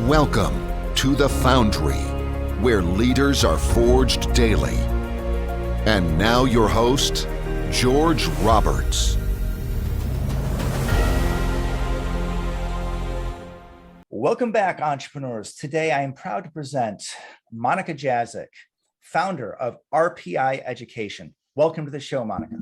Welcome to the Foundry, where leaders are forged daily. And now your host, George Roberts. Welcome back, entrepreneurs. Today, I am proud to present Monika Jazyk, founder of RPI Education. Welcome to the show, Monika.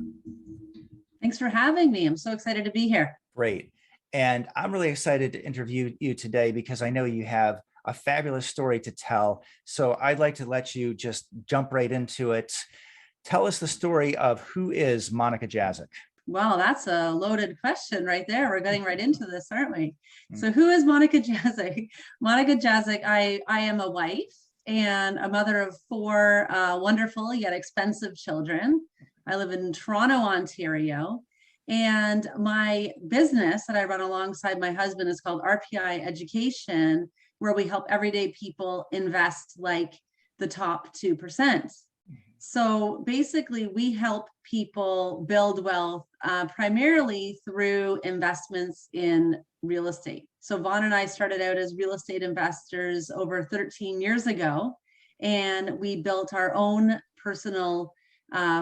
Thanks for having me. I'm so excited to be here. Great. And I'm really excited to interview you today because I know you have a fabulous story to tell. So I'd like to let you just jump right into it. Tell us the story of who is Monika Jazyk. Well, that's a loaded question right there. We're getting right into this, aren't we? So who is Monika Jazyk? Monika Jazyk, I am a wife and a mother of four wonderful yet expensive children. I live in Toronto, Ontario. And my business that I run alongside my husband is called RPI Education, where we help everyday people invest like the top 2%. So basically, we help people build wealth primarily through investments in real estate. So Vaughn and I started out as real estate investors over 13 years ago, and we built our own personal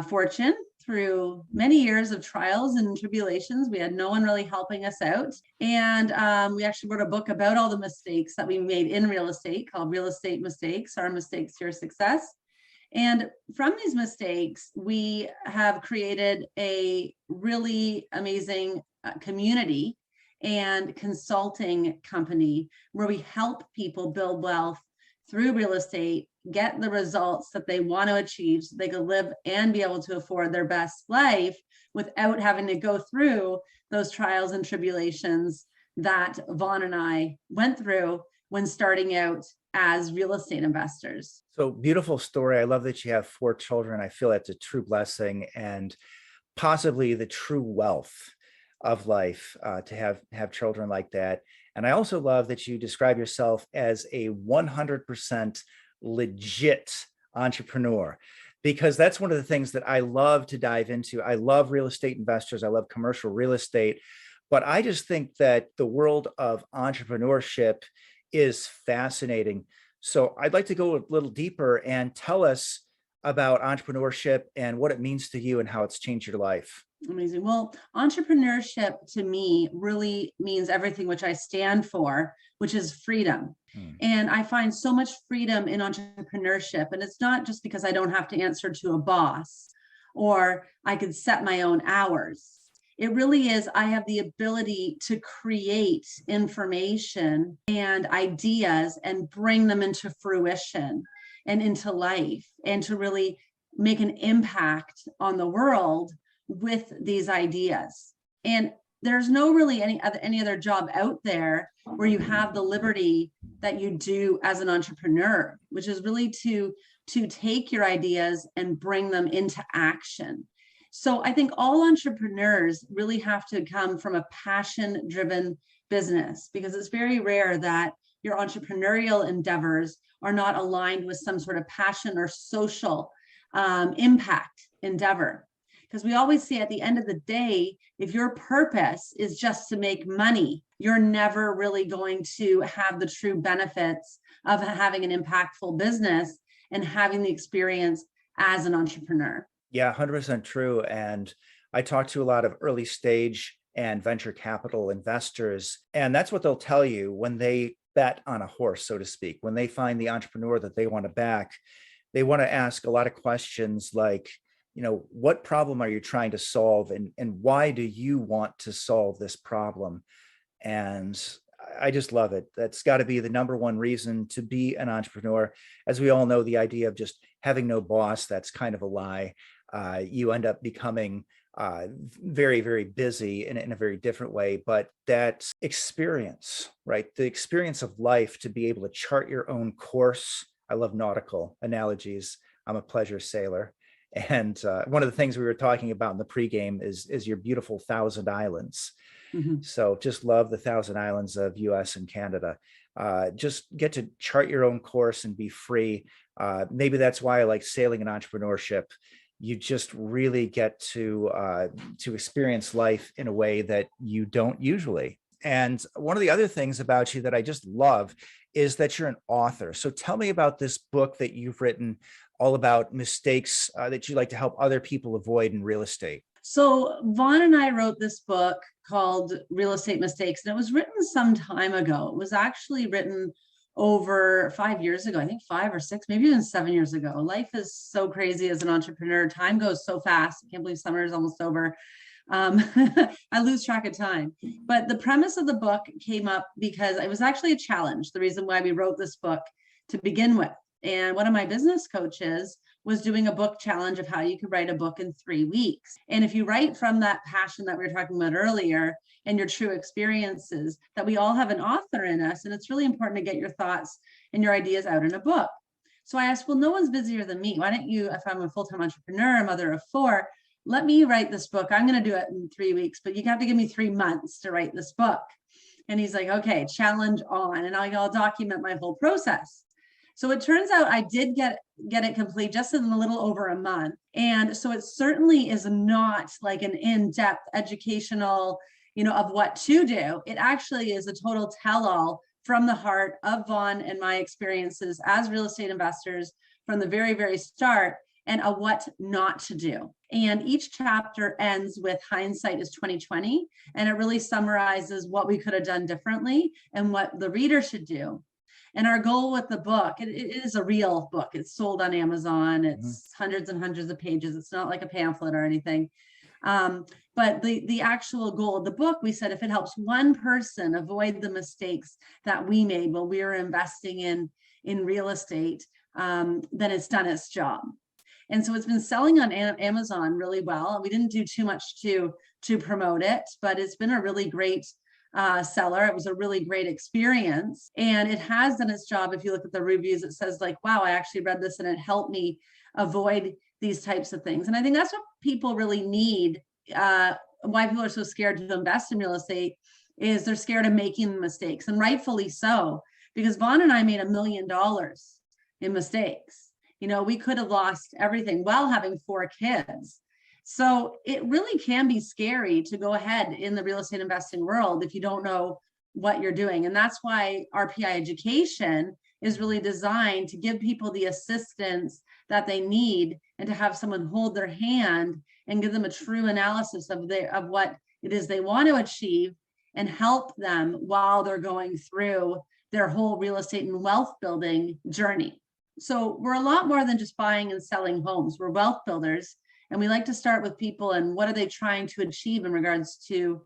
fortune through many years of trials and tribulations. We had no one really helping us out. And we actually wrote a book about all the mistakes that we made in real estate called Real Estate Mistakes, Our Mistakes, Your Success. And from these mistakes, we have created a really amazing community and consulting company where we help people build wealth through real estate, get the results that they want to achieve so they can live and be able to afford their best life without having to go through those trials and tribulations that Vaughn and I went through when starting out as real estate investors. So beautiful story. I love that you have four children. I feel that's a true blessing and possibly the true wealth of life to have children like that. And I also love that you describe yourself as a 100% legit entrepreneur, because that's one of the things that I love to dive into. I love real estate investors. I love commercial real estate, but I just think that the world of entrepreneurship is fascinating. So I'd like to go a little deeper and tell us about entrepreneurship and what it means to you and how it's changed your life. Amazing. Well, entrepreneurship to me really means everything which I stand for, which is freedom. And I find so much freedom in entrepreneurship. And it's not just because I don't have to answer to a boss or I could set my own hours. It really is, I have the ability to create information and ideas and bring them into fruition and into life and to really make an impact on the world with these ideas. And there's no really any other job out there where you have the liberty that you do as an entrepreneur, which is really to take your ideas and bring them into action. So I think all entrepreneurs really have to come from a passion-driven business, because it's very rare that your entrepreneurial endeavors are not aligned with some sort of passion or social impact endeavor. Because we always say at the end of the day, if your purpose is just to make money, you're never really going to have the true benefits of having an impactful business and having the experience as an entrepreneur. Yeah, 100% true. And I talk to a lot of early stage and venture capital investors, and that's what they'll tell you when they bet on a horse, so to speak. When they find the entrepreneur that they want to back, they want to ask a lot of questions like, what problem are you trying to solve, and why do you want to solve this problem? And I just love it. That's got to be the number one reason to be an entrepreneur. As we all know, the idea of just having no boss, that's kind of a lie. You end up becoming very, very busy in a very different way. But that experience, right? The experience of life to be able to chart your own course. I love nautical analogies. I'm a pleasure sailor. And one of the things we were talking about in the pregame is your beautiful 1,000 islands. So just love the 1,000 islands of US and Canada. Just get to chart your own course and be free. Maybe that's why I like sailing and entrepreneurship. You just really get to experience life in a way that you don't usually. And one of the other things about you that I just love is that you're an author. So tell me about this book that you've written all about mistakes that you like to help other people avoid in real estate. So Vaughn and I wrote this book called Real Estate Mistakes, and it was written some time ago. It was actually written over 5 years ago, I think 5 or 6, maybe even 7 years ago. Life is so crazy as an entrepreneur. Time goes so fast. I can't believe summer is almost over. I lose track of time. But the premise of the book came up because it was actually a challenge, the reason why we wrote this book to begin with. And one of my business coaches was doing a book challenge of how you could write a book in 3 weeks. And if you write from that passion that we were talking about earlier and your true experiences, that we all have an author in us, and it's really important to get your thoughts and your ideas out in a book. So I asked, well, no one's busier than me. Why don't you, if I'm a full-time entrepreneur, a mother of 4, let me write this book. I'm going to do it in 3 weeks, but you have to give me 3 months to write this book. And he's like, okay, challenge on. And I'll document my whole process. So it turns out I did get it complete just in a little over a month. And so it certainly is not like an in-depth educational, of what to do. It actually is a total tell-all from the heart of Vaughn and my experiences as real estate investors from the very, very start, and a what not to do. And each chapter ends with hindsight is 2020, and it really summarizes what we could have done differently and what the reader should do. And our goal with the book, it is a real book. It's sold on Amazon. It's hundreds and hundreds of pages. It's not like a pamphlet or anything. But the actual goal of the book, we said, if it helps one person avoid the mistakes that we made while we were investing in real estate, then it's done its job. And so it's been selling on Amazon really well. We didn't do too much to promote it, but it's been a really great seller. It was a really great experience, and it has done its job. If you look at the reviews, it says like, wow, I actually read this and it helped me avoid these types of things. And I think that's what people really need. Why people are so scared to invest in real estate is they're scared of making mistakes, and rightfully so, because Vaughn and I made $1 million in mistakes. We could have lost everything while having 4 kids. So it really can be scary to go ahead in the real estate investing world if you don't know what you're doing. And that's why RPI Education is really designed to give people the assistance that they need, and to have someone hold their hand and give them a true analysis of what it is they want to achieve, and help them while they're going through their whole real estate and wealth building journey. So we're a lot more than just buying and selling homes. We're wealth builders. And we like to start with people and what are they trying to achieve in regards to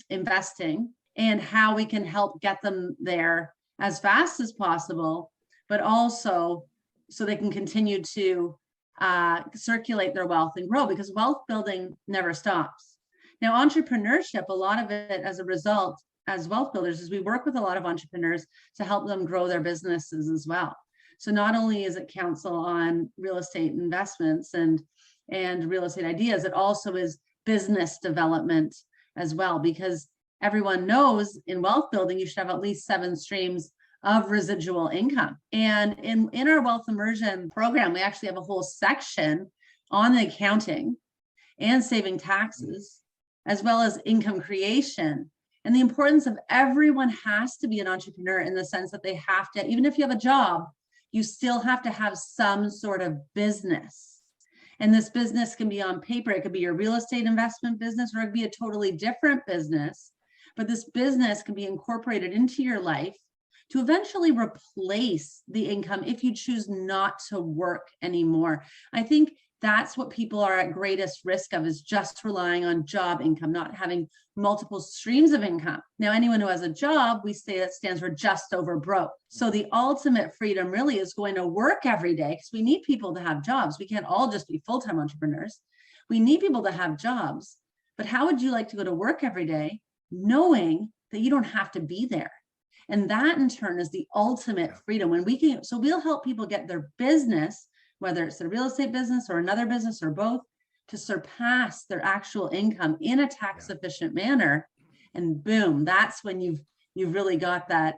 investing, and how we can help get them there as fast as possible, but also so they can continue to circulate their wealth and grow, because wealth building never stops. Now, entrepreneurship, a lot of it as a result as wealth builders is we work with a lot of entrepreneurs to help them grow their businesses as well. So not only is it counsel on real estate investments and real estate ideas, it also is business development as well, because everyone knows in wealth building, you should have at least 7 streams of residual income. And in our wealth immersion program, we actually have a whole section on the accounting and saving taxes, as well as income creation. And the importance of everyone has to be an entrepreneur in the sense that they have to, even if you have a job, you still have to have some sort of business. And this business can be on paper. It could be your real estate investment business, or it could be a totally different business. But this business can be incorporated into your life to eventually replace the income if you choose not to work anymore. I think that's what people are at greatest risk of, is just relying on job income, not having multiple streams of income. Now, anyone who has a job, we say that stands for just over broke. So the ultimate freedom really is going to work every day, because we need people to have jobs. We can't all just be full-time entrepreneurs. We need people to have jobs. But how would you like to go to work every day knowing that you don't have to be there? And that in turn is the ultimate freedom. When we can, so we'll help people get their business, whether it's a real estate business or another business or both, to surpass their actual income in a tax efficient manner. And boom, that's when you've really got that,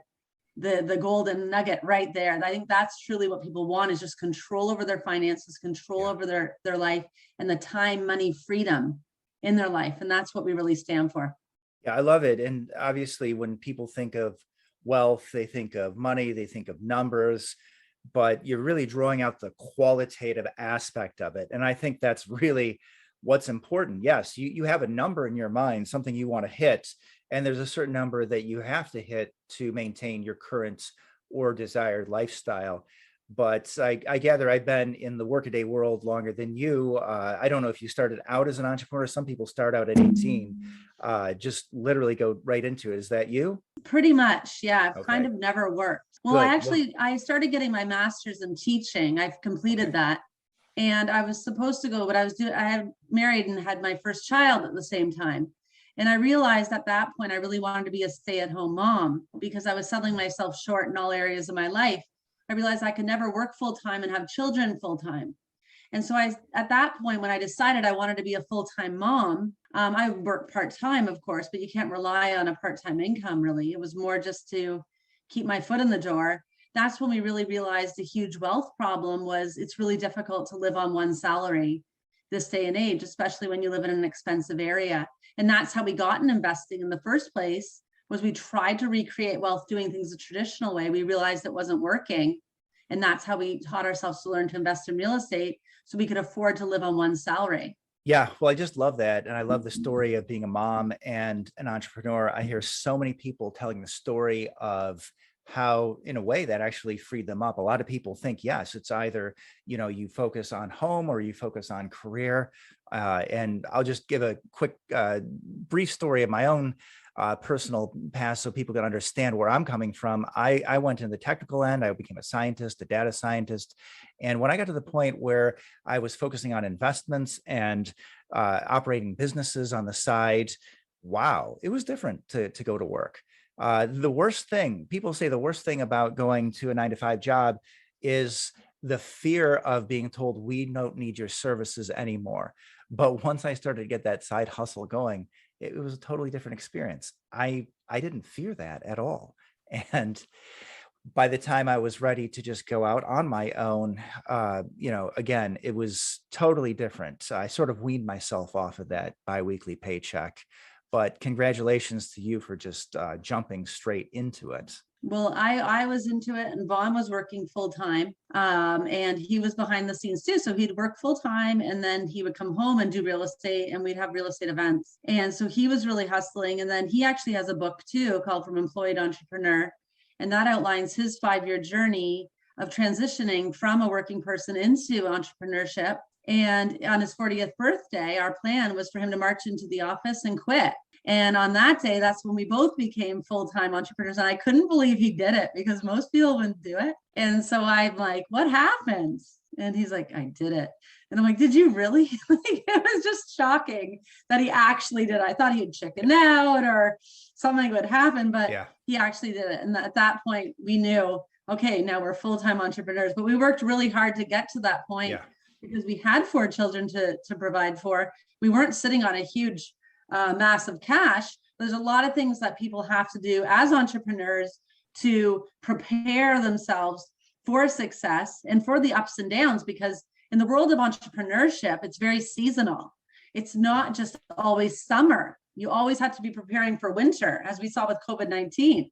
the golden nugget right there. And I think that's truly what people want, is just control over their finances, control over their life, and the time, money, freedom in their life. And that's what we really stand for. Yeah, I love it. And obviously, when people think of wealth, they think of money, they think of numbers, but you're really drawing out the qualitative aspect of it. And I think that's really what's important. Yes, you have a number in your mind, something you want to hit, and there's a certain number that you have to hit to maintain your current or desired lifestyle. But I gather I've been in the workaday world longer than you. I don't know if you started out as an entrepreneur. Some people start out at 18, just literally go right into it. Is that you? Pretty much, yeah. I've kind Okay, of never worked. Well, good. Well, I started getting my master's in teaching. I've completed that. And I was supposed to go, but I had married and had my first child at the same time. And I realized at that point, I really wanted to be a stay-at-home mom because I was selling myself short in all areas of my life. I realized I could never work full-time and have children full-time. And so at that point, when I decided I wanted to be a full-time mom, I worked part-time, of course, but you can't rely on a part-time income, really. It was more just to keep my foot in the door. That's when we really realized the huge wealth problem was it's really difficult to live on one salary this day and age, especially when you live in an expensive area. And that's how we got in investing in the first place, was we tried to recreate wealth doing things the traditional way. We realized it wasn't working. And that's how we taught ourselves to learn to invest in real estate so we could afford to live on one salary. yeah, well, I just love that. And I love the story of being a mom and an entrepreneur. I hear so many people telling the story of how, in a way, that actually freed them up. A lot of people think, yes, it's either, you focus on home or you focus on career. And I'll just give a quick, brief story of my own personal past so people can understand where I'm coming from. I went in the technical end. I became a scientist, a data scientist. And when I got to the point where I was focusing on investments and operating businesses on the side, wow, it was different to go to work. The worst thing, people say the worst thing about going to a 9-to-5 job is the fear of being told, we don't need your services anymore. But once I started to get that side hustle going, it was a totally different experience. I didn't fear that at all. And by the time I was ready to just go out on my own, again, it was totally different. I sort of weaned myself off of that biweekly paycheck. But congratulations to you for just jumping straight into it. Well, I was into it, and Vaughn was working full time, and he was behind the scenes too. So he'd work full time, and then he would come home and do real estate, and we'd have real estate events. And so he was really hustling. And then he actually has a book too called From Employee to Entrepreneur, and that outlines his 5-year journey of transitioning from a working person into entrepreneurship. And on his 40th birthday, our plan was for him to march into the office and quit. And on that day, that's when we both became full-time entrepreneurs. And I couldn't believe he did it because most people wouldn't do it. And so I'm like, what happened? And he's like, I did it. And I'm like, did you really? It was just shocking that he actually did it. I thought he'd chicken out or something would happen, but yeah, he actually did it. And at that point, we knew, okay, now we're full-time entrepreneurs. But we worked really hard to get to that point because we had 4 children to provide for. We weren't sitting on a huge massive cash. There's a lot of things that people have to do as entrepreneurs to prepare themselves for success and for the ups and downs, because in the world of entrepreneurship, it's very seasonal. It's not just always summer. You always have to be preparing for winter, as we saw with COVID-19.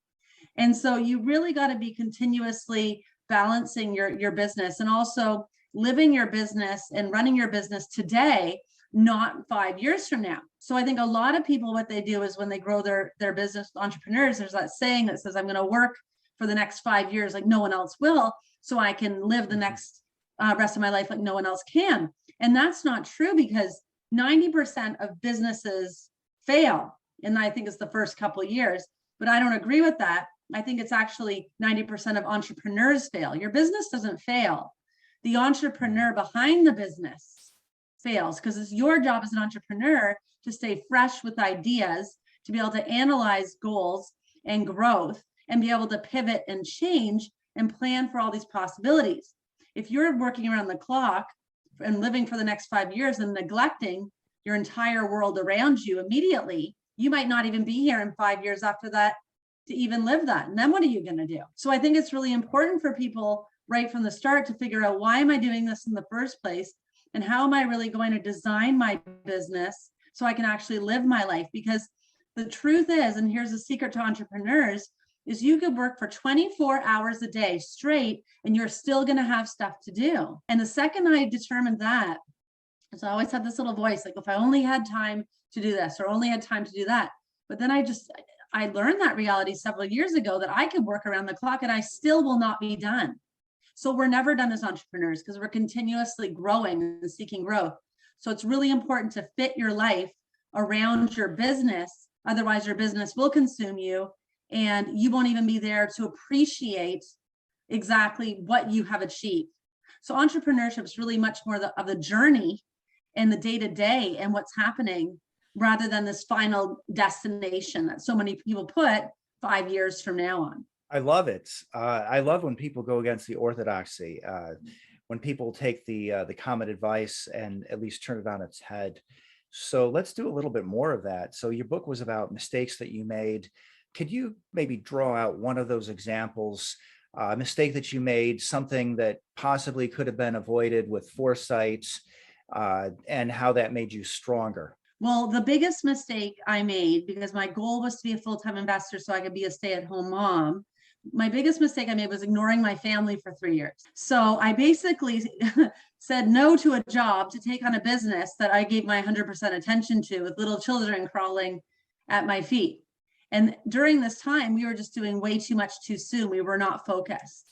And so you really got to be continuously balancing your business and also living your business and running your business today, not 5 years from now. So I think a lot of people, what they do is when they grow their business, entrepreneurs, there's that saying that says, I'm going to work for the next 5 years like no one else will, so I can live the next rest of my life like no one else can. And that's not true, because 90% of businesses fail. And I think it's the first couple of years, but I don't agree with that. I think it's actually 90% of entrepreneurs fail. Your business doesn't fail. The entrepreneur behind the business fails, because it's your job as an entrepreneur to stay fresh with ideas, to be able to analyze goals and growth and be able to pivot and change and plan for all these possibilities. If you're working around the clock and living for the next 5 years and neglecting your entire world around you immediately, you might not even be here in 5 years after that to even live that. And then what are you going to do? So I think it's really important for people right from the start to figure out, why am I doing this in the first place? And how am I really going to design my business so I can actually live my life? Because The truth is, and here's the secret to entrepreneurs, is you could work for 24 hours a day straight and you're still going to have stuff to do. And the second I determined that, so I always had this little voice, like if I only had time to do this or only had time to do that. But then I learned that reality several years ago, that I could work around the clock and I still will not be done. So we're never done as entrepreneurs because we're continuously growing and seeking growth. So it's really important to fit your life around your business. Otherwise, your business will consume you and you won't even be there to appreciate exactly what you have achieved. So entrepreneurship is really much more of the journey and the day-to-day and what's happening, rather than this final destination that so many people put 5 years from now on. I love it. I love when people go against the orthodoxy, when people take the common advice and at least turn it on its head. So let's do a little bit more of that. So your book was about mistakes that you made. Could you maybe draw out one of those examples, a mistake that you made, something that possibly could have been avoided with foresight, and how that made you stronger? Well, the biggest mistake I made, because my goal was to be a full-time investor so I could be a stay-at-home mom, my biggest mistake I made was ignoring my family for 3 years. So I basically said no to a job to take on a business that I gave my 100% attention to, with little children crawling at my feet. And during this time, we were just doing way too much too soon. We were not focused.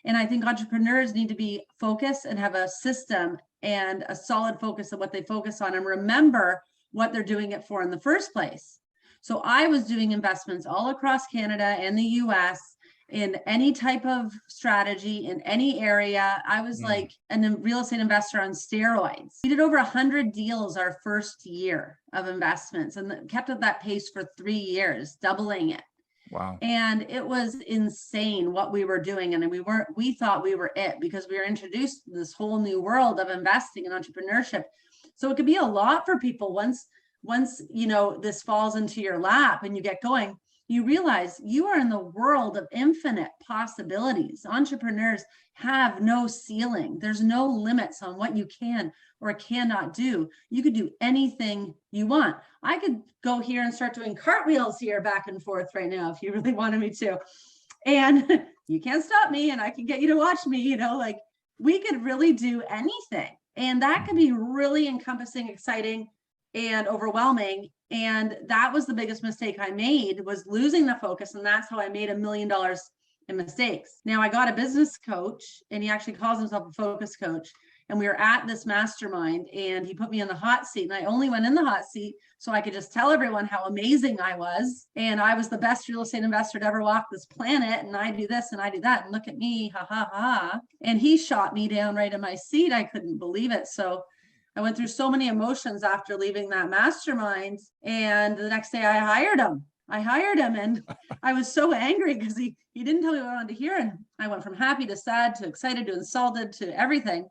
And I think entrepreneurs need to be focused and have a system and a solid focus of what they focus on, and remember what they're doing it for in the first place. So I was doing investments all across Canada and the US in any type of strategy, in any area. I was like a real estate investor on steroids. We did over 100 deals our first year of investments and kept at that pace for 3 years, doubling it. Wow. And it was insane what we were doing. And we thought we were it, because we were introduced to this whole new world of investing and entrepreneurship. So it could be a lot for people once you know this falls into your lap and you get going. You realize you are in the world of infinite possibilities. Entrepreneurs have no ceiling. There's no limits on what you can or cannot do. You could do anything you want. I could go here and start doing cartwheels here back and forth right now if you really wanted me to. And you can't stop me, and I can get you to watch me, you know, like we could really do anything. And that can be really encompassing, exciting, and overwhelming. And that was the biggest mistake I made, was losing the focus. And that's how I made $1 million in mistakes. Now I got a business coach, and he actually calls himself a focus coach. And we were at this mastermind and he put me in the hot seat, and I only went in the hot seat so I could just tell everyone how amazing I was. And I was the best real estate investor to ever walk this planet. And I do this and I do that. And look at me, ha, ha, ha. And he shot me down right in my seat. I couldn't believe it. So I went through so many emotions after leaving that mastermind. And the next day I hired him. And I was so angry because he didn't tell me what I wanted to hear. And I went from happy to sad to excited to insulted to everything.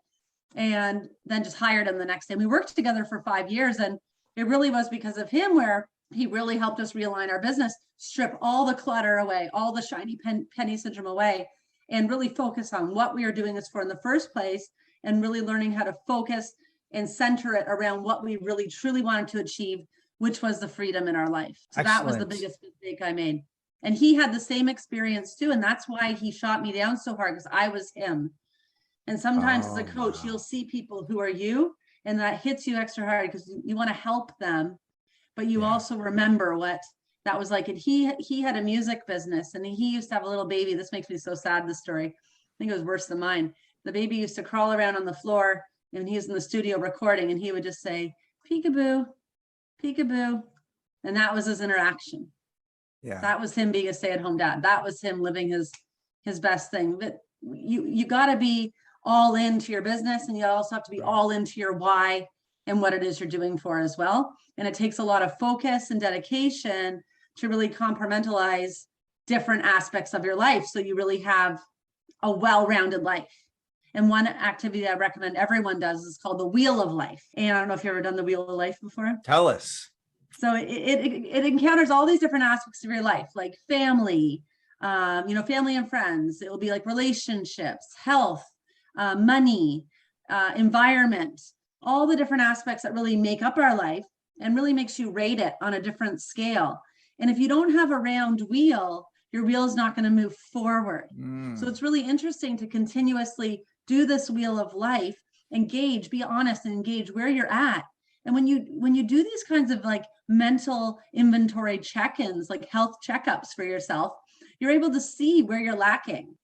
And then just hired him the next day. We worked together for 5 years. And it really was because of him, where he really helped us realign our business, strip all the clutter away, all the shiny penny syndrome away, and really focus on what we were doing this for in the first place, and really learning how to focus and center it around what we really truly wanted to achieve, which was the freedom in our life. So that was the biggest mistake I made. And he had the same experience too. And that's why he shot me down so hard, because I was him. And sometimes as a coach, you'll see people who are you, and that hits you extra hard because you want to help them, but you also remember what that was like. And he had a music business, and he used to have a little baby. This makes me so sad, this story. I think it was worse than mine. The baby used to crawl around on the floor, and he was in the studio recording, and he would just say, peekaboo, peekaboo. And that was his interaction. Yeah. That was him being a stay-at-home dad. That was him living his best thing. But you got to be all into your business, and you also have to be all into your why and what it is you're doing for as well. And it takes a lot of focus and dedication to really compartmentalize different aspects of your life, so you really have a well-rounded life. And one activity I recommend everyone does is called the Wheel of Life. And I don't know if you've ever done the Wheel of Life before. Tell us. So it encounters all these different aspects of your life, like family, family and friends. It will be like relationships, health, money, environment, all the different aspects that really make up our life. and really makes you rate it on a different scale. And if you don't have a round wheel, your wheel is not going to move forward. So it's really interesting to continuously do this wheel of life, engage, be honest, and engage where you're at. And when you do these kinds of like mental inventory check-ins, like health checkups for yourself, you're able to see where you're lacking.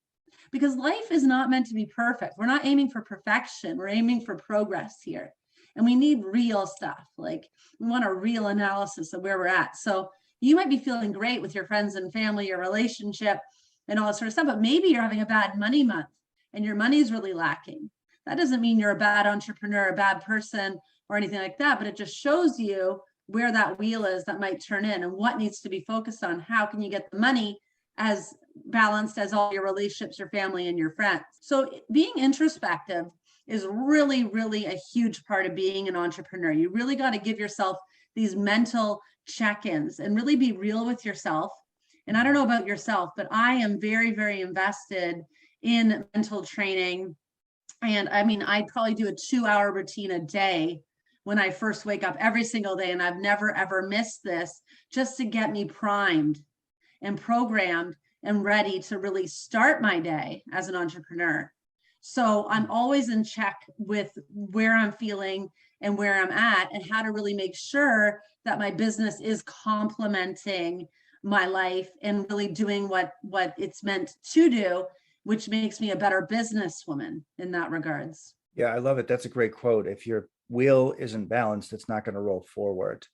Because life is not meant to be perfect. We're not aiming for perfection. We're aiming for progress here. And we need real stuff. Like we want a real analysis of where we're at. So you might be feeling great with your friends and family, your relationship, and all that sort of stuff, but maybe you're having a bad money month and your money's really lacking. That doesn't mean you're a bad entrepreneur, a bad person, or anything like that, but it just shows you where that wheel is that might turn in and what needs to be focused on. How can you get the money as balanced as all your relationships, your family, and your friends? So being introspective is really, really a huge part of being an entrepreneur. You really got to give yourself these mental check-ins and really be real with yourself. And I don't know about yourself, but I am very, very invested in mental training. And I mean, I probably do a 2-hour routine a day when I first wake up every single day. And I've never, ever missed this, just to get me primed and programmed and ready to really start my day as an entrepreneur. So I'm always in check with where I'm feeling and where I'm at, and how to really make sure that my business is complementing my life and really doing what it's meant to do, which makes me a better businesswoman in that regards. Yeah, I love it. That's a great quote. If your wheel isn't balanced, it's not going to roll forward.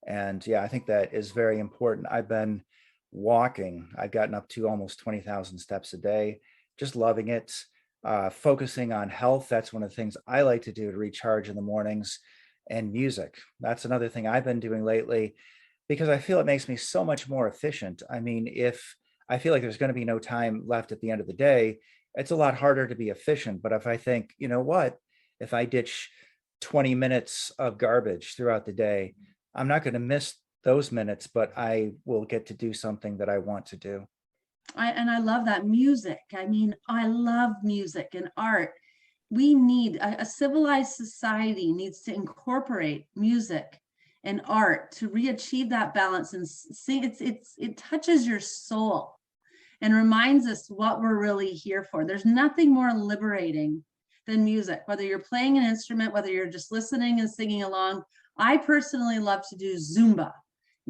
And yeah, I think that is very important. I've been walking. I've gotten up to almost 20,000 steps a day, just loving it. Focusing on health. That's one of the things I like to do to recharge in the mornings. And music. That's another thing I've been doing lately, because I feel it makes me so much more efficient. I mean, if I feel like there's going to be no time left at the end of the day, it's a lot harder to be efficient. But if I think, you know what, if I ditch 20 minutes of garbage throughout the day, I'm not going to miss those minutes, but I will get to do something that I want to do. I love that. Music. I mean, I love music and art. We need a civilized society needs to incorporate music and art to achieve that balance and see it touches your soul and reminds us what we're really here for. There's nothing more liberating than music, whether you're playing an instrument, whether you're just listening and singing along. I personally love to do Zumba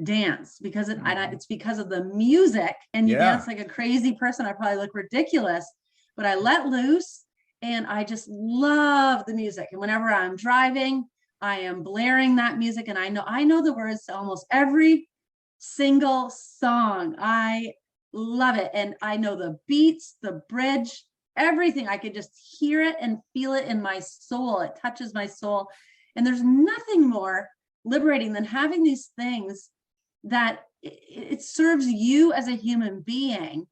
dance because it's because of the music, and you dance like a crazy person. I probably look ridiculous, but I let loose. And I just love the music. And whenever I'm driving, I am blaring that music. And I know the words to almost every single song. I love it. And I know the beats, the bridge, everything. I could just hear it and feel it in my soul. It touches my soul. And there's nothing more liberating than having these things that it serves you as a human being.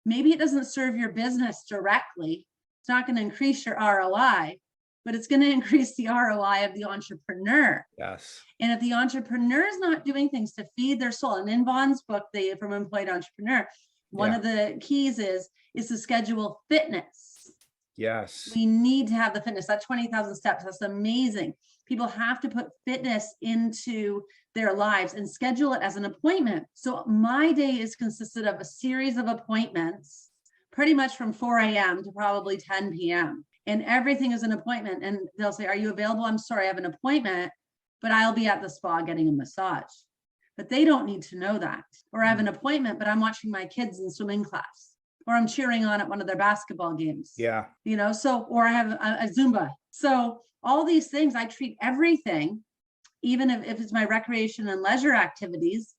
Maybe it doesn't serve your business directly. It's not going to increase your ROI, but it's going to increase the ROI of the entrepreneur. Yes. And if the entrepreneur is not doing things to feed their soul, and in Vaughn's book, From Employee to Entrepreneur, one of the keys is to schedule fitness. Yes. We need to have the fitness. That 20,000 steps, that's amazing. People have to put fitness into their lives and schedule it as an appointment. So my day is consisted of a series of appointments, pretty much from 4 a.m. to probably 10 p.m. And everything is an appointment. And they'll say, are you available? I'm sorry, I have an appointment, but I'll be at the spa getting a massage. But they don't need to know that. Or I have an appointment, but I'm watching my kids in swimming class, or I'm cheering on at one of their basketball games. Yeah. Or I have a Zumba. So all these things, I treat everything, even if it's my recreation and leisure activities,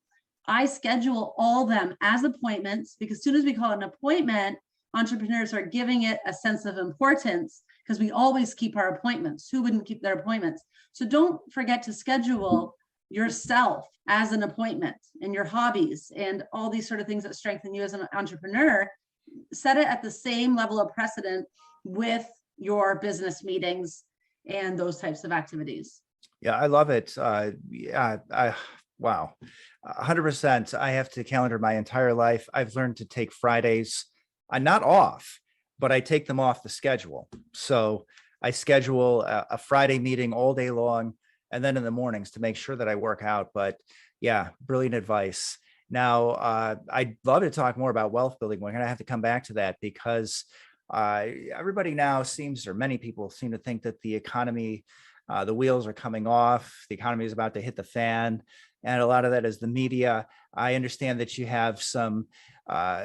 I schedule all them as appointments, because as soon as we call it an appointment, entrepreneurs are giving it a sense of importance, because we always keep our appointments. Who wouldn't keep their appointments? So don't forget to schedule yourself as an appointment, and your hobbies and all these sort of things that strengthen you as an entrepreneur. Set it at the same level of precedent with your business meetings and those types of activities. Yeah, I love it. Wow. 100%. I have to calendar my entire life. I've learned to take Fridays, not off, but I take them off the schedule. So I schedule a Friday meeting all day long, and then in the mornings to make sure that I work out. But yeah, brilliant advice. Now, I'd love to talk more about wealth building. We're going to have to come back to that because everybody now seems, or many people seem to think that the economy, the wheels are coming off, the economy is about to hit the fan. And a lot of that is the media. I understand that you have some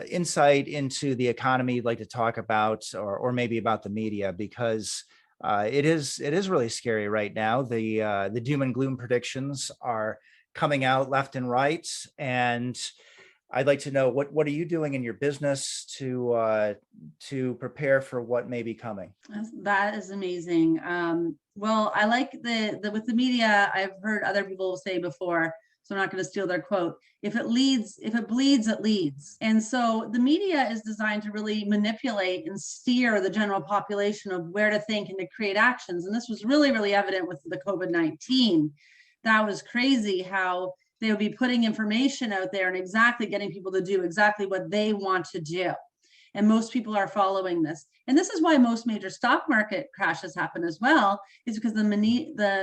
insight into the economy you'd like to talk about, or maybe about the media, because it is really scary right now. The doom and gloom predictions are coming out left and right, and I'd like to know what are you doing in your business to prepare for what may be coming? That is amazing. Well, I like with the media. I've heard other people say before, so I'm not going to steal their quote. If it bleeds, it leads. And so the media is designed to really manipulate and steer the general population of where to think and to create actions. And this was really, really evident with the COVID-19. That was crazy how they would be putting information out there and exactly getting people to do exactly what they want to do. And most people are following this. And this is why most major stock market crashes happen as well, is because the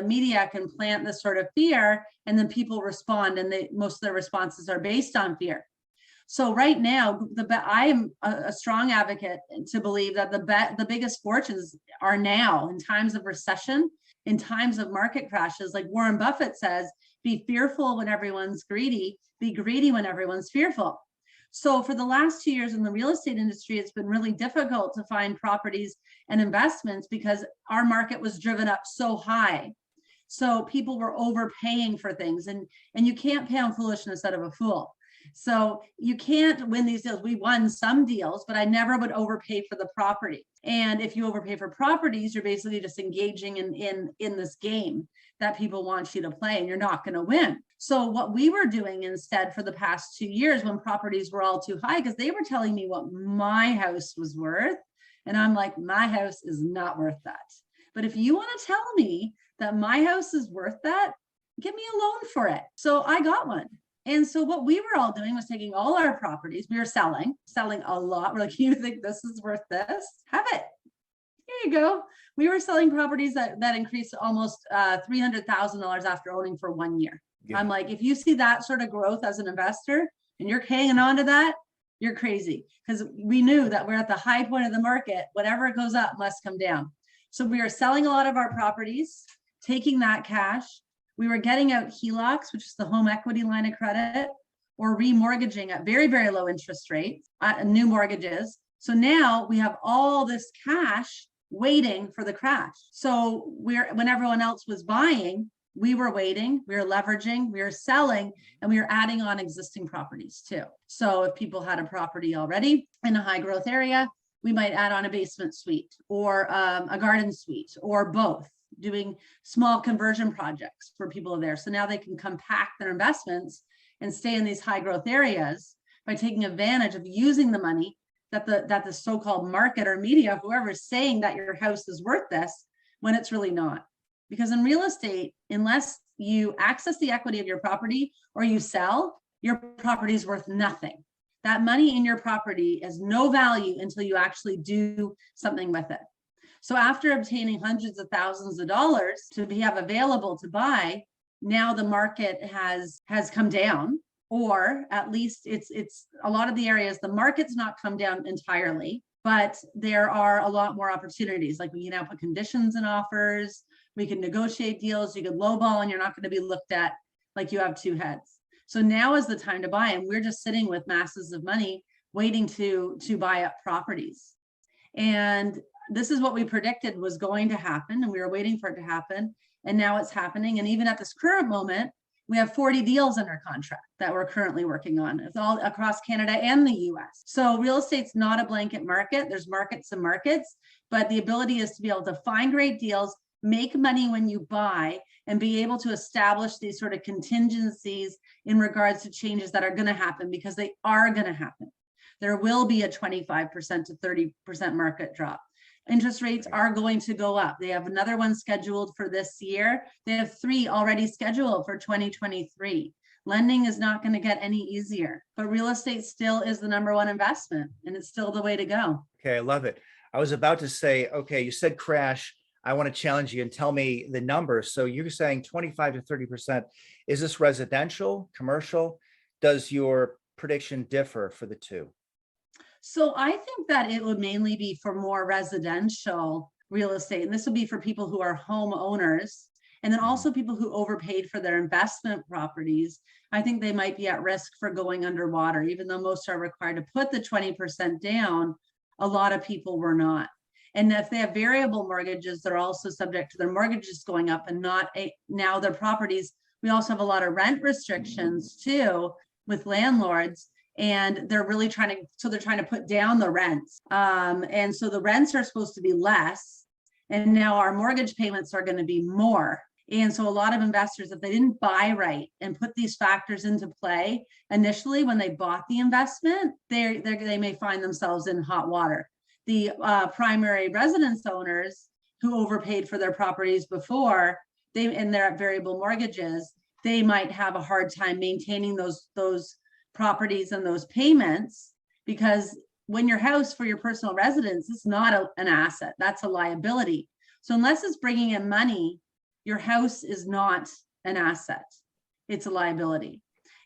media can plant this sort of fear, and then people respond, and most of their responses are based on fear. So right now, I am a strong advocate to believe that the biggest fortunes are now in times of recession, in times of market crashes. Like Warren Buffett says, be fearful when everyone's greedy, be greedy when everyone's fearful. So for the last 2 years in the real estate industry, it's been really difficult to find properties and investments because our market was driven up so high. So people were overpaying for things, and you can't pay on foolishness out of a fool. So you can't win these deals. We won some deals, but I never would overpay for the property. And if you overpay for properties, you're basically just engaging in this game that people want you to play, and you're not going to win. So what we were doing instead for the past 2 years, when properties were all too high, because they were telling me what my house was worth, and I'm like, my house is not worth that. But if you want to tell me that my house is worth that, give me a loan for it. So I got one. And so what we were all doing was taking all our properties, we were selling a lot. We're like, you think this is worth this? Have it. Here you go. We were selling properties that increased almost $300,000 after owning for 1 year. Yeah. I'm like, if you see that sort of growth as an investor and you're hanging on to that, you're crazy. Because we knew that we're at the high point of the market. Whatever goes up must come down. So we were selling a lot of our properties, taking that cash. We were getting out HELOCs, which is the home equity line of credit, or remortgaging at very, very low interest rates, new mortgages. So now we have all this cash waiting for the crash. So when everyone else was buying, we were waiting, we were leveraging, we were selling, and we were adding on existing properties too. So if people had a property already in a high growth area, we might add on a basement suite or a garden suite or both, doing small conversion projects for people there. So now they can compact their investments and stay in these high growth areas by taking advantage of using the money that the so-called market or media, whoever is saying that your house is worth this, when it's really not. Because in real estate, unless you access the equity of your property or you sell, your property is worth nothing. That money in your property has no value until you actually do something with it. So after obtaining hundreds of thousands of dollars to have available to buy, now the market has come down, or at least it's a lot of the areas, the market's not come down entirely, but there are a lot more opportunities. Like we can now put conditions in offers, we can negotiate deals, you can lowball, and you're not going to be looked at like you have two heads. So now is the time to buy, and we're just sitting with masses of money waiting to buy up properties. And this is what we predicted was going to happen, and we were waiting for it to happen, and now it's happening. And even at this current moment, we have 40 deals under contract that we're currently working on. It's all across Canada and the US. So real estate's not a blanket market. There's markets and markets, but the ability is to be able to find great deals, make money when you buy, and be able to establish these sort of contingencies in regards to changes that are going to happen, because they are going to happen. There will be a 25% to 30% market drop. Interest rates are going to go up. They have another one scheduled for this year. They have 3 already scheduled for 2023. Lending is not going to get any easier, but real estate still is the #1 investment, and it's still the way to go. Okay, I love it. I was about to say, okay, you said crash. I want to challenge you and tell me the numbers. So you're saying 25 to 30%. Is this residential, commercial? Does your prediction differ for the two? So I think that it would mainly be for more residential real estate. And this would be for people who are homeowners, and then also people who overpaid for their investment properties. I think they might be at risk for going underwater, even though most are required to put the 20% down. A lot of people were not. And if they have variable mortgages, they're also subject to their mortgages going up and not now their properties. We also have a lot of rent restrictions too with landlords, and they're really trying to put down the rents. And so the rents are supposed to be less, and now our mortgage payments are going to be more. And so a lot of investors, if they didn't buy right and put these factors into play initially when they bought the investment, they may find themselves in hot water. The primary residence owners who overpaid for their properties before, and they're at variable mortgages, they might have a hard time maintaining those properties and those payments, because when your house for your personal residence is not an asset, that's a liability. So unless it's bringing in money, your house is not an asset, it's a liability.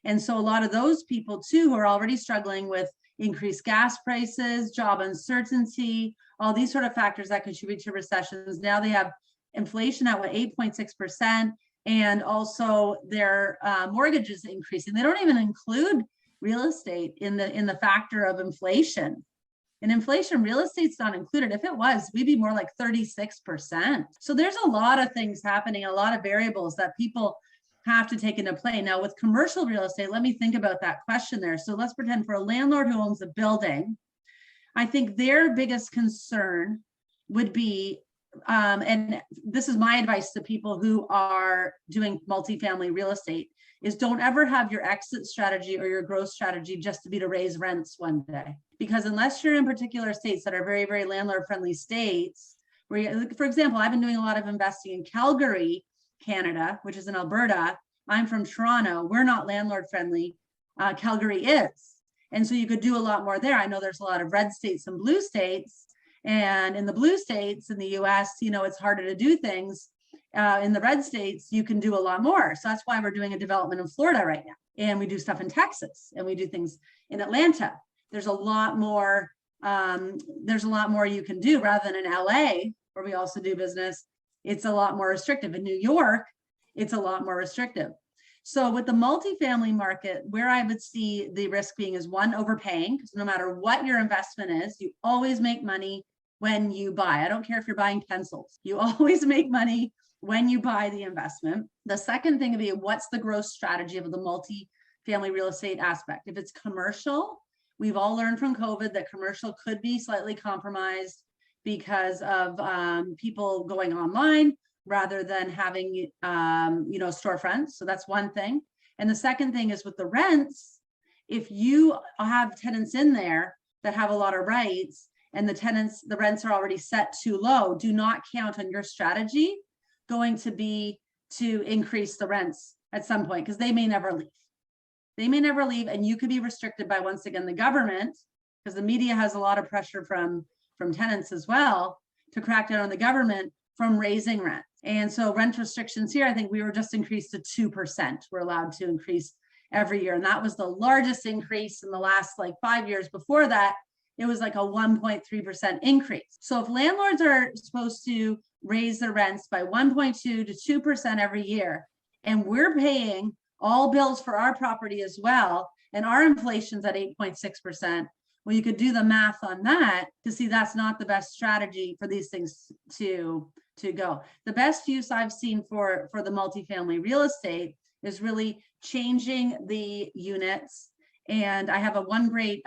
And so a lot of those people too, who are already struggling with increased gas prices, job uncertainty, all these sort of factors that contribute to recessions. Now they have inflation at 8.6%, and also their mortgages increasing. They don't even include real estate in the factor of inflation. In inflation, real estate's not included. If it was, we'd be more like 36%. So there's a lot of things happening, a lot of variables that people have to take into play. Now with commercial real estate, let me think about that question there. So let's pretend for a landlord who owns a building, I think their biggest concern would be, and this is my advice to people who are doing multifamily real estate, is don't ever have your exit strategy or your growth strategy just to be to raise rents one day. Because unless you're in particular states that are very, very landlord friendly states, where for example, I've been doing a lot of investing in Calgary, Canada, which is in Alberta. I'm from Toronto. We're not landlord friendly. Calgary is. And so you could do a lot more there. I know there's a lot of red states and blue states. And in the blue states in the US, it's harder to do things. In the red states, you can do a lot more. So that's why we're doing a development in Florida right now. And we do stuff in Texas, and we do things in Atlanta. There's a lot more you can do rather than in LA, where we also do business. It's a lot more restrictive. In New York, it's a lot more restrictive. So with the multifamily market, where I would see the risk being is one, overpaying, because no matter what your investment is, you always make money when you buy. I don't care if you're buying pencils. You always make money when you buy the investment. The second thing would be, what's the growth strategy of the multifamily real estate aspect? If it's commercial, we've all learned from COVID that commercial could be slightly compromised because of people going online rather than having storefronts. So that's one thing. And the second thing is with the rents, if you have tenants in there that have a lot of rights and the rents are already set too low, do not count on your strategy going to be to increase the rents at some point, because they may never leave. They may never leave, and you could be restricted by, once again, the government, because the media has a lot of pressure from tenants as well to crack down on the government from raising rent. And so rent restrictions here, I think we were just increased to 2%. We're allowed to increase every year. And that was the largest increase in the last 5 years. Before that, it was like a 1.3% increase. So if landlords are supposed to raise their rents by 1.2 to 2% every year, and we're paying all bills for our property as well, and our inflation's at 8.6%, well, you could do the math on that to see that's not the best strategy for these things to go. The best use I've seen for the multifamily real estate is really changing the units. And I have one great,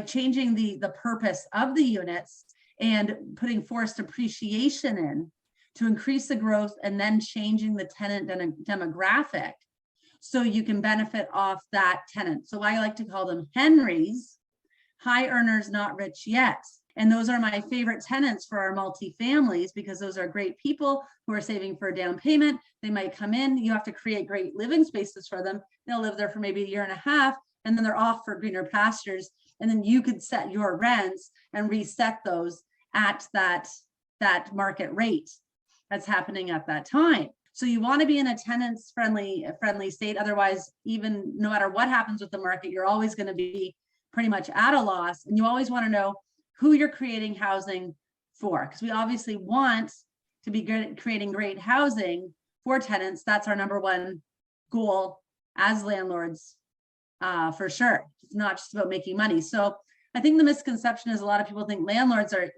changing the purpose of the units and putting forced appreciation in to increase the growth, and then changing the tenant demographic so you can benefit off that tenant. So I like to call them Henrys, high earners, not rich yet. And those are my favorite tenants for our multifamilies, because those are great people who are saving for a down payment. They might come in, you have to create great living spaces for them. They'll live there for maybe a year and a half, and then they're off for greener pastures. And then you could set your rents and reset those at that that market rate that's happening at that time. So you want to be in a tenants friendly state. Otherwise, even no matter what happens with the market, you're always going to be pretty much at a loss. And you always want to know who you're creating housing for, because we obviously want to be creating great housing for tenants. That's our number one goal as landlords, for sure. It's not just about making money. So I think the misconception is a lot of people think landlords are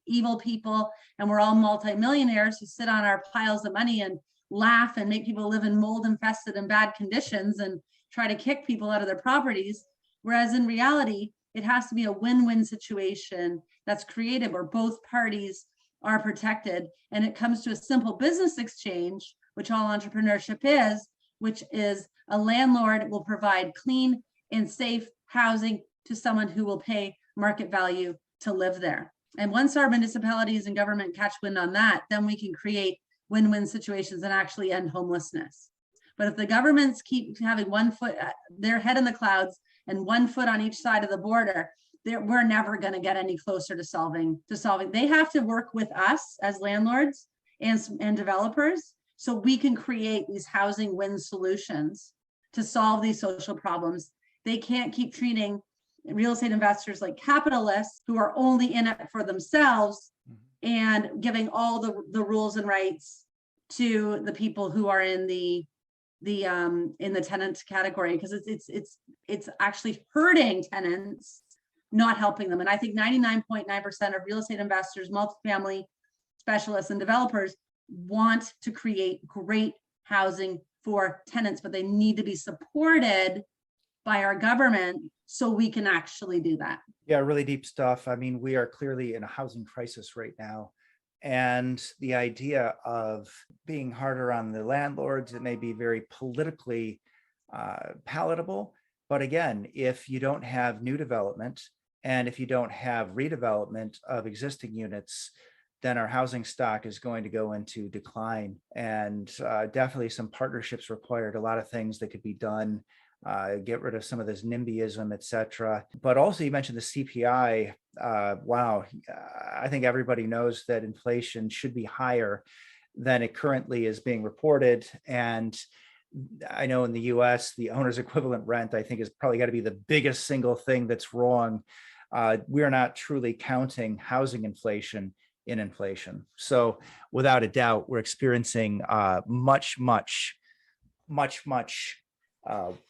evil people and we're all multimillionaires who sit on our piles of money and laugh and make people live in mold infested and bad conditions and try to kick people out of their properties. Whereas in reality, it has to be a win-win situation that's created where both parties are protected. And it comes to a simple business exchange, which all entrepreneurship is, which is a landlord will provide clean and safe housing to someone who will pay market value to live there. And once our municipalities and government catch wind on that, then we can create win-win situations and actually end homelessness. But if the governments keep having one foot, their head in the clouds and one foot on each side of the border, we're never going to get any closer to solving. They have to work with us as landlords and developers so we can create these housing win solutions to solve these social problems. They can't keep treating real estate investors like capitalists who are only in it for themselves and giving all the rules and rights to the people who are in the tenant category, because it's actually hurting tenants, not helping them. And I think 99.9% of real estate investors, multifamily specialists, and developers want to create great housing for tenants, but they need to be supported by our government so we can actually do that. Yeah, really deep stuff. I mean, we are clearly in a housing crisis right now. And the idea of being harder on the landlords, it may be very politically palatable. But again, if you don't have new development and if you don't have redevelopment of existing units, then our housing stock is going to go into decline. And definitely some partnerships required, a lot of things that could be done, get rid of some of this NIMBYism, et cetera. But also you mentioned the CPI. Wow, I think everybody knows that inflation should be higher than it currently is being reported. And I know in the US, the owner's equivalent rent, I think, is probably got to be the biggest single thing that's wrong. We're not truly counting housing inflation in inflation. So without a doubt, we're experiencing much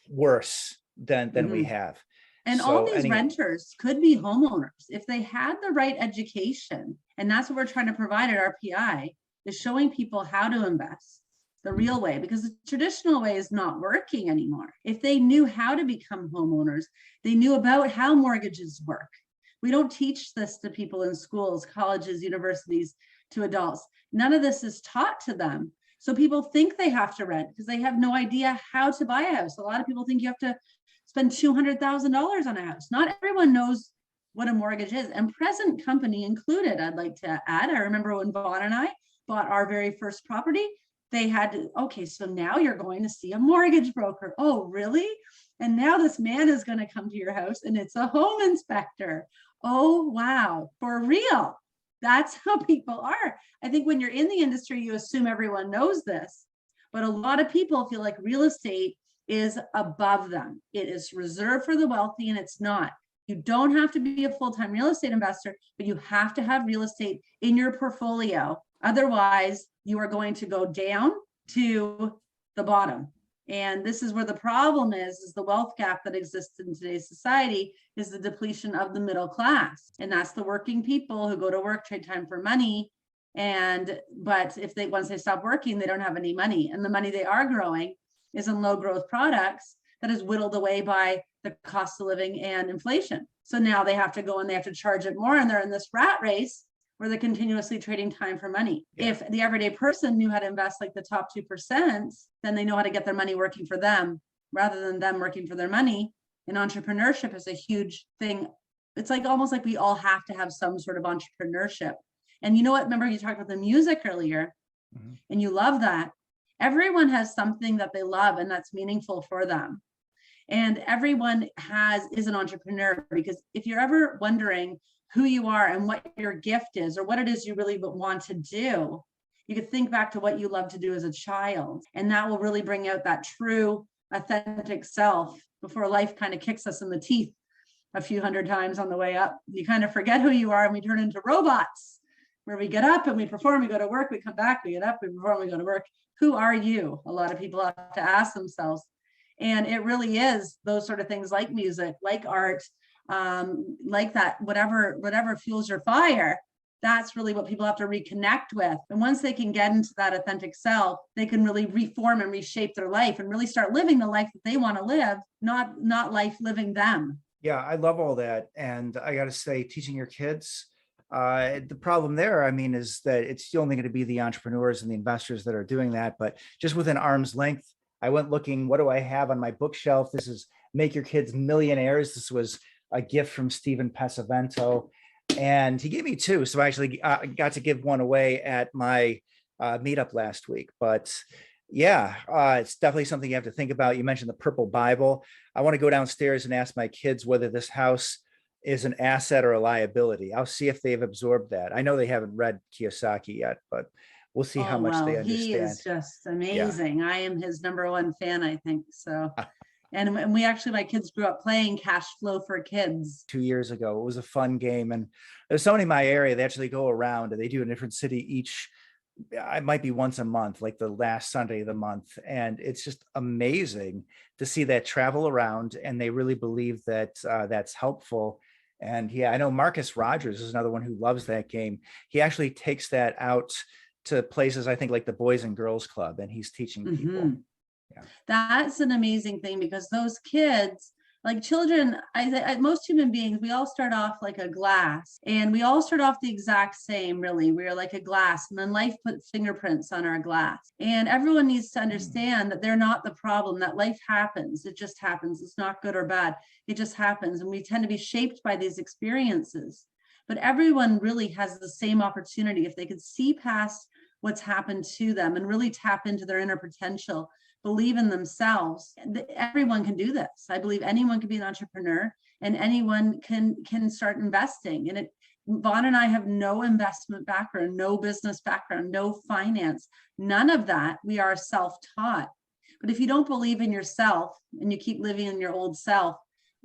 worse than we have. And all these renters could be homeowners if they had the right education. And that's what we're trying to provide at RPI, is showing people how to invest the real way, because the traditional way is not working anymore. If they knew how to become homeowners, they knew about how mortgages work. We don't teach this to people in schools, colleges, universities, to adults. None of this is taught to them. So people think they have to rent because they have no idea how to buy a house. A lot of people think you have to spend $200,000 on a house. Not everyone knows what a mortgage is, and present company included, I'd like to add. I remember when Vaughn and I bought our very first property, they had to, okay, so now you're going to see a mortgage broker. Oh, really? And now this man is going to come to your house and it's a home inspector. Oh, wow, for real. That's how people are. I think when you're in the industry, you assume everyone knows this, but a lot of people feel like real estate is above them. It is reserved for the wealthy, and it's not. You don't have to be a full-time real estate investor, but you have to have real estate in your portfolio. Otherwise, you are going to go down to the bottom. And this is where the problem is the wealth gap that exists in today's society is the depletion of the middle class. And that's the working people who go to work, trade time for money. But if once they stop working, they don't have any money. And the money they are growing is in low growth products that is whittled away by the cost of living and inflation. So now they have to go and they have to charge it more. And they're in this rat race where they're continuously trading time for money. Yeah. If the everyday person knew how to invest like the top 2%, then they know how to get their money working for them rather than them working for their money. And entrepreneurship is a huge thing. It's like almost like we all have to have some sort of entrepreneurship. And you know what? Remember you talked about the music earlier, and you love that. Everyone has something that they love and that's meaningful for them. And everyone is an entrepreneur, because if you're ever wondering who you are and what your gift is, or what it is you really want to do, you could think back to what you love to do as a child, and that will really bring out that true, authentic self before life kind of kicks us in the teeth a few hundred times on the way up. You kind of forget who you are, and we turn into robots, where we get up and we perform, we go to work, we come back, we get up, we perform, we go to work. Who are you? A lot of people have to ask themselves. And it really is those sort of things, like music, like art, like that, whatever fuels your fire. That's really what people have to reconnect with. And once they can get into that authentic self, they can really reform and reshape their life and really start living the life that they want to live, not life living them. Yeah, I love all that. And I got to say, teaching your kids, the problem there, I mean, is that it's only going to be the entrepreneurs and the investors that are doing that. But just within arm's length, I went looking, what do I have on my bookshelf? This is Make Your Kids Millionaires. This was a gift from Stephen Pesavento, and he gave me two. So I actually got to give one away at my meetup last week. But yeah, it's definitely something you have to think about. You mentioned the Purple Bible. I want to go downstairs and ask my kids whether this house is an asset or a liability. I'll see if they've absorbed that. I know they haven't read Kiyosaki yet, but we'll see how much they understand. He is just amazing. Yeah. I am his #1 fan, I think. So, and we actually, my kids grew up playing Cash Flow for Kids 2 years ago. It was a fun game. And there's somebody in my area, they actually go around and they do a different city each. It might be once a month, like the last Sunday of the month. And it's just amazing to see that travel around, and they really believe that that's helpful. And yeah, I know Marcus Rogers is another one who loves that game. He actually takes that out to places, I think, like the Boys and Girls Club, and he's teaching people. Yeah. That's an amazing thing, because those kids, like children, most human beings, we all start off like a glass, and we all start off the exact same, really. We're like a glass, and then life puts fingerprints on our glass. And everyone needs to understand that they're not the problem, that life happens. It just happens. It's not good or bad. It just happens. And we tend to be shaped by these experiences. But everyone really has the same opportunity if they could see past what's happened to them and really tap into their inner potential, believe in themselves. Everyone can do this. I believe anyone can be an entrepreneur, and anyone can start investing. And Vaughn and I have no investment background, no business background, no finance, none of that. We are self-taught. But if you don't believe in yourself and you keep living in your old self,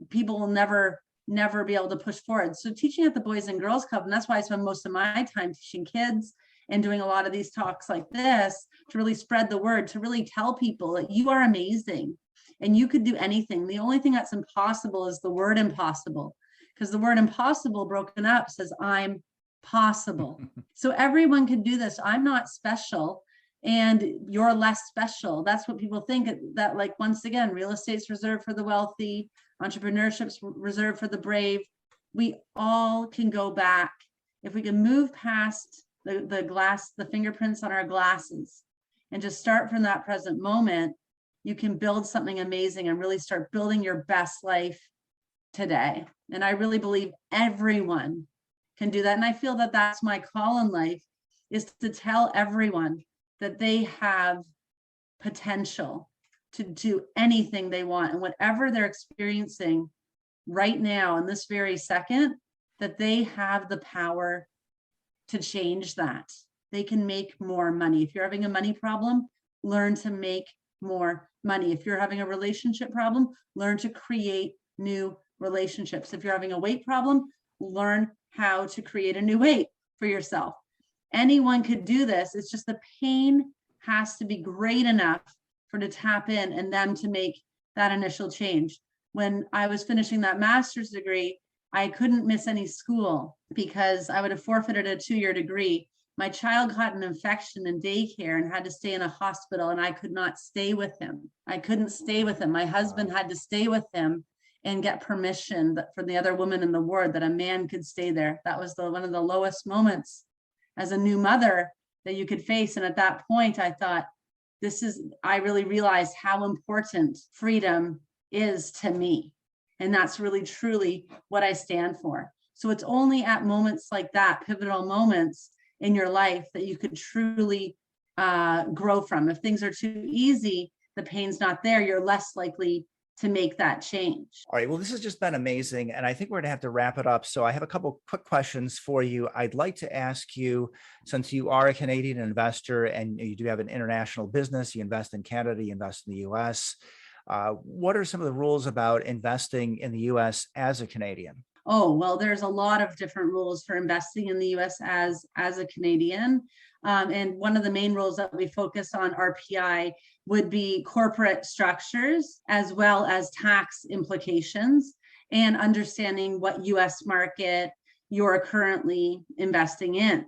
people will never be able to push forward. So teaching at the Boys and Girls Club, and that's why I spend most of my time teaching kids and doing a lot of these talks like this, to really spread the word, to really tell people that you are amazing and you could do anything. The only thing that's impossible is the word impossible, because the word impossible broken up says I'm possible. So everyone can do this. I'm not special and you're less special. That's what people think, that, like, once again, real estate's reserved for the wealthy, entrepreneurship's reserved for the brave. We all can go back. If we can move past the glass, the fingerprints on our glasses, and just start from that present moment, you can build something amazing and really start building your best life today. And I really believe everyone can do that. And I feel that that's my call in life, is to tell everyone that they have potential to do anything they want, and whatever they're experiencing right now in this very second, that they have the power to change that. They can make more money. If you're having a money problem, learn to make more money. If you're having a relationship problem, learn to create new relationships. If you're having a weight problem, learn how to create a new weight for yourself. Anyone could do this. It's just the pain has to be great enough for to tap in and them to make that initial change. When I was finishing that master's degree, I couldn't miss any school because I would have forfeited a 2-year degree. My child caught an infection in daycare and had to stay in a hospital, and I could not stay with him. I couldn't stay with him. My husband had to stay with him and get permission from the other woman in the ward that a man could stay there. That was one of the lowest moments as a new mother that you could face. And at that point, I thought, I really realized how important freedom is to me. And that's really, truly what I stand for. So it's only at moments like that, pivotal moments in your life, that you could truly grow from. If things are too easy, the pain's not there, you're less likely to make that change. All right. Well, this has just been amazing. And I think we're going to have to wrap it up. So I have a couple quick questions for you. I'd like to ask you, since you are a Canadian investor and you do have an international business, you invest in Canada, you invest in the US. What are some of the rules about investing in the US as a Canadian? Oh, well, there's a lot of different rules for investing in the US as a Canadian. And one of the main rules that we focus on RPI would be corporate structures, as well as tax implications, and understanding what US market you're currently investing in.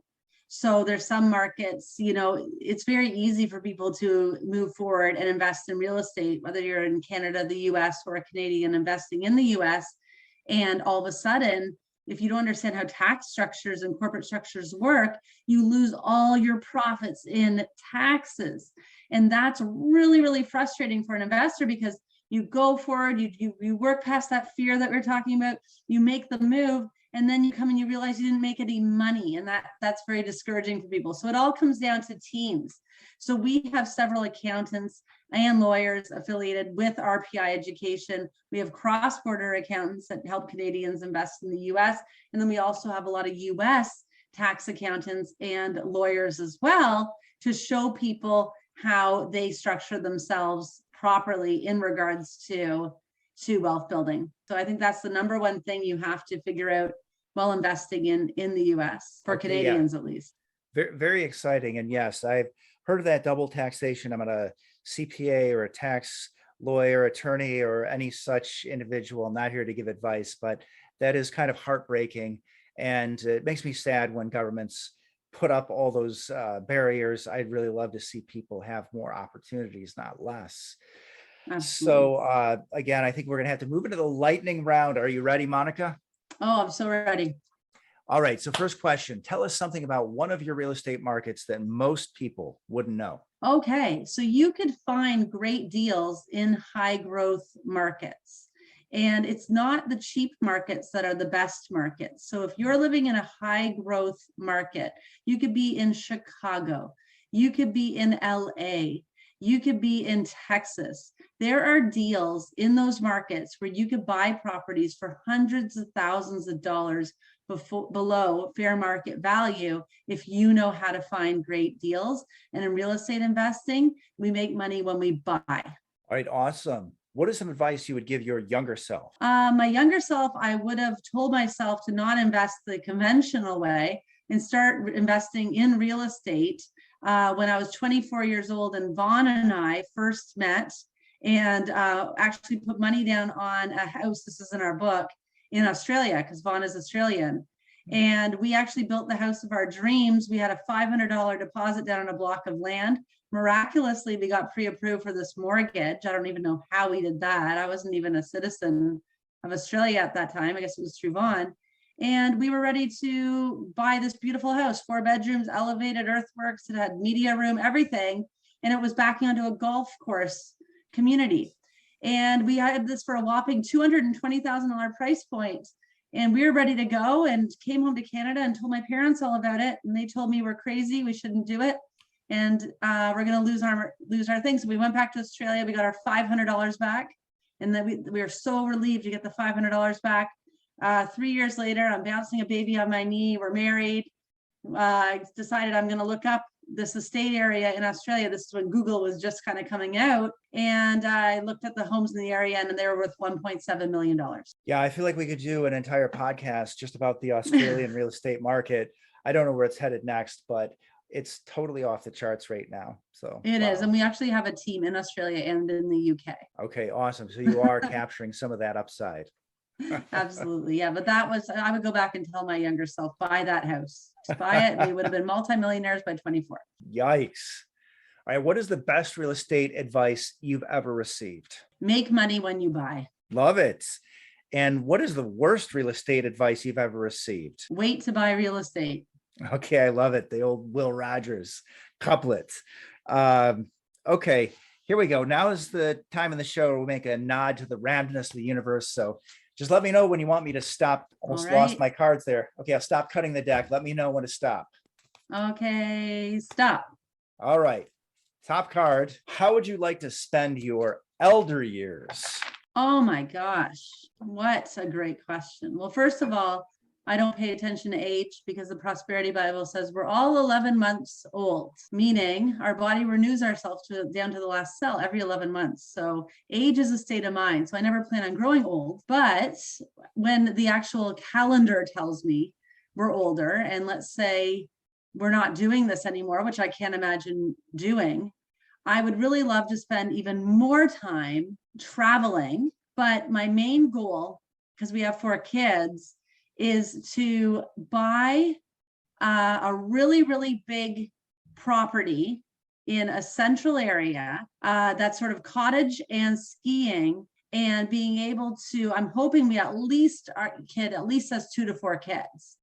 So there's some markets, it's very easy for people to move forward and invest in real estate, whether you're in Canada, the US, or a Canadian investing in the US. And all of a sudden, if you don't understand how tax structures and corporate structures work, you lose all your profits in taxes. And that's really, really frustrating for an investor, because you go forward, you work past that fear that we're talking about, you make the move, and then you come and you realize you didn't make any money. And that's very discouraging for people. So it all comes down to teams. So we have several accountants and lawyers affiliated with RPI Education. We have cross-border accountants that help Canadians invest in the US. And then we also have a lot of US tax accountants and lawyers as well, to show people how they structure themselves properly in regards to wealth building. So I think that's the number one thing you have to figure out while investing in the US, for Canadians at least. Very, very exciting. And yes, I've heard of that double taxation. I'm a CPA or a tax lawyer, attorney, or any such individual. I'm not here to give advice, but that is kind of heartbreaking. And it makes me sad when governments put up all those barriers. I'd really love to see people have more opportunities, not less. Absolutely. So again, I think we're going to have to move into the lightning round. Are you ready, Monika? Oh, I'm so ready. All right. So first question, tell us something about one of your real estate markets that most people wouldn't know. Okay. So you could find great deals in high growth markets, and it's not the cheap markets that are the best markets. So if you're living in a high growth market, you could be in Chicago, you could be in LA, you could be in Texas. There are deals in those markets where you could buy properties for hundreds of thousands of dollars below fair market value if you know how to find great deals. And in real estate investing, we make money when we buy. All right, awesome. What is some advice you would give your younger self? My younger self, I would have told myself to not invest the conventional way and start investing in real estate. When I was 24 years old and Vaughn and I first met, and actually put money down on a house, this is in our book, in Australia, because Vaughn is Australian. And we actually built the house of our dreams. We had a $500 deposit down on a block of land. Miraculously, we got pre-approved for this mortgage. I don't even know how we did that. I wasn't even a citizen of Australia at that time. I guess it was through Vaughn. And we were ready to buy this beautiful house, 4 bedrooms, elevated earthworks. It had media room, everything. And it was backing onto a golf course community. And we had this for a whopping $220,000 price point. And we were ready to go, and came home to Canada and told my parents all about it. And they told me we're crazy, we shouldn't do it. And we're going to lose our things. So we went back to Australia. We got our $500 back. And then we were so relieved to get the $500 back. 3 years later, I'm bouncing a baby on my knee. We're married. I decided I'm going to look up this estate area in Australia. This is when Google was just kind of coming out. And I looked at the homes in the area, and they were worth $1.7 million. Yeah, I feel like we could do an entire podcast just about the Australian real estate market. I don't know where it's headed next, but it's totally off the charts right now. So it is. And we actually have a team in Australia and in the UK. Okay, awesome. So you are capturing some of that upside. Absolutely. Yeah. But I would go back and tell my younger self, buy that house. Just buy it. We would have been multimillionaires by 24. Yikes. All right. What is the best real estate advice you've ever received? Make money when you buy. Love it. And what is the worst real estate advice you've ever received? Wait to buy real estate. Okay. I love it. The old Will Rogers couplet. Okay. Here we go. Now is the time in the show where we make a nod to the randomness of the universe. So just let me know when you want me to stop. Almost lost my cards there. Okay, I'll stop cutting the deck. Let me know when to stop. Okay, stop. All right. Top card. How would you like to spend your elder years? Oh my gosh, what a great question. Well, first of all, I don't pay attention to age because the Prosperity Bible says we're all 11 months old, meaning our body renews ourselves down to the last cell every 11 months. So age is a state of mind. So I never plan on growing old. But when the actual calendar tells me we're older, and let's say we're not doing this anymore, which I can't imagine doing, I would really love to spend even more time traveling. But my main goal, because we have 4 kids, is to buy a really, really big property in a central area that's sort of cottage and skiing, and being able to, I'm hoping our kid at least has 2 to 4 kids.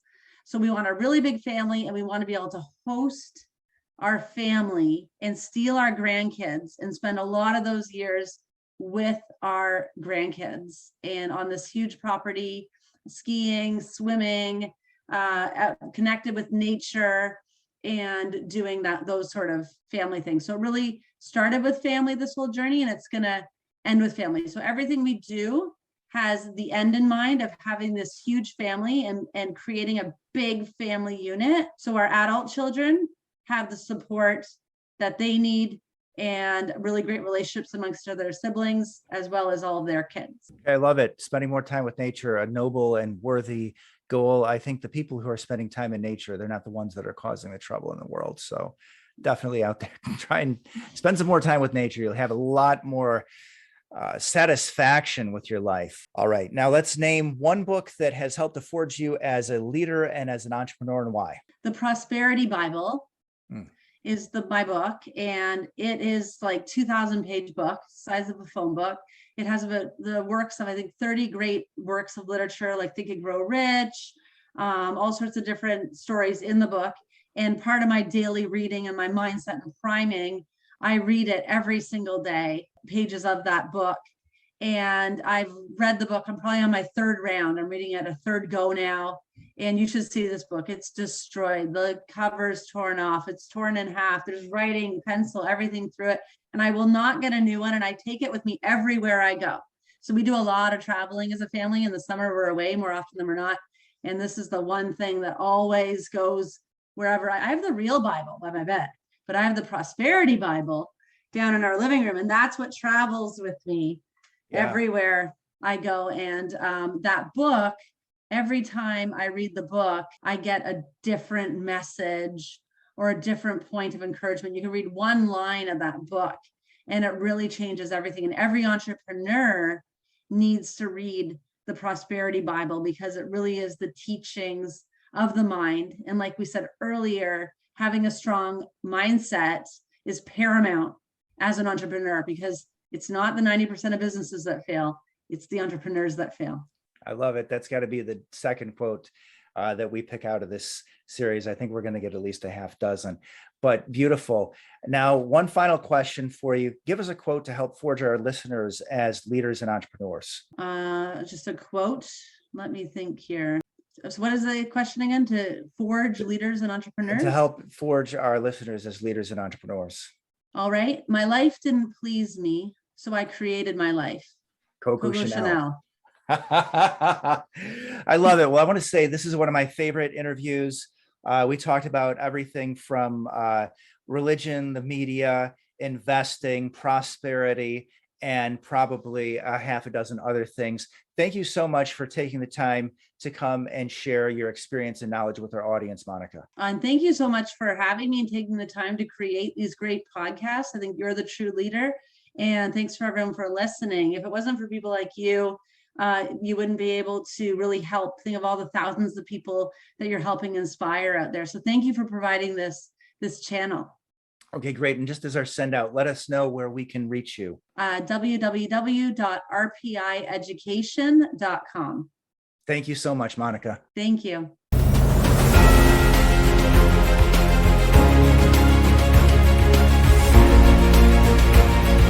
So we want a really big family, and we want to be able to host our family and steal our grandkids and spend a lot of those years with our grandkids and on this huge property, skiing, swimming, connected with nature, and doing those sort of family things. So it really started with family, this whole journey, and it's going to end with family. So everything we do has the end in mind of having this huge family and creating a big family unit. So our adult children have the support that they need and really great relationships amongst their siblings, as well as all of their kids. I love it. Spending more time with nature, a noble and worthy goal. I think the people who are spending time in nature, they're not the ones that are causing the trouble in the world. So definitely out there, try and spend some more time with nature. You'll have a lot more satisfaction with your life. All right. Now let's name one book that has helped to forge you as a leader and as an entrepreneur, and why. The Prosperity Bible is my book, and it is like 2,000-page book, size of a phone book. It has the works of, I think, 30 great works of literature, like Think and Grow Rich, all sorts of different stories in the book. And part of my daily reading and my mindset and priming, I read it every single day, pages of that book. And I've read the book. I'm probably on my 3rd round. I'm reading it a 3rd go now. And you should see this book. It's destroyed. The cover's torn off. It's torn in half. There's writing, pencil, everything through it. And I will not get a new one. And I take it with me everywhere I go. So we do a lot of traveling as a family. In the summer, we're away more often than we're not. And this is the one thing that always goes wherever. I have the real Bible by my bed, but I have the Prosperity Bible down in our living room. And that's what travels with me everywhere I go. And that book, every time I read the book, I get a different message or a different point of encouragement. You can read one line of that book and it really changes everything. And every entrepreneur needs to read the Prosperity Bible because it really is the teachings of the mind. And like we said earlier, having a strong mindset is paramount as an entrepreneur, because it's not the 90% of businesses that fail, it's the entrepreneurs that fail. I love it. That's got to be the second quote that we pick out of this series. I think we're going to get at least a half dozen, but beautiful. Now, one final question for you. Give us a quote to help forge our listeners as leaders and entrepreneurs. Just a quote. Let me think here. So what is the question again? To forge leaders and entrepreneurs? To help forge our listeners as leaders and entrepreneurs. All right. My life didn't please me, so I created my life. Coco Chanel. I love it. Well, I want to say this is one of my favorite interviews. We talked about everything from religion, the media, investing, prosperity, and probably a half a dozen other things. Thank you so much for taking the time to come and share your experience and knowledge with our audience, Monika. And thank you so much for having me and taking the time to create these great podcasts. I think you're the true leader. And thanks for everyone for listening. If it wasn't for people like you, you wouldn't be able to really help. Think of all the thousands of people that you're helping inspire out there. So thank you for providing this channel. Okay, great. And just as our send out, let us know where we can reach you. www.rpieducation.com. Thank you so much, Monika. Thank you.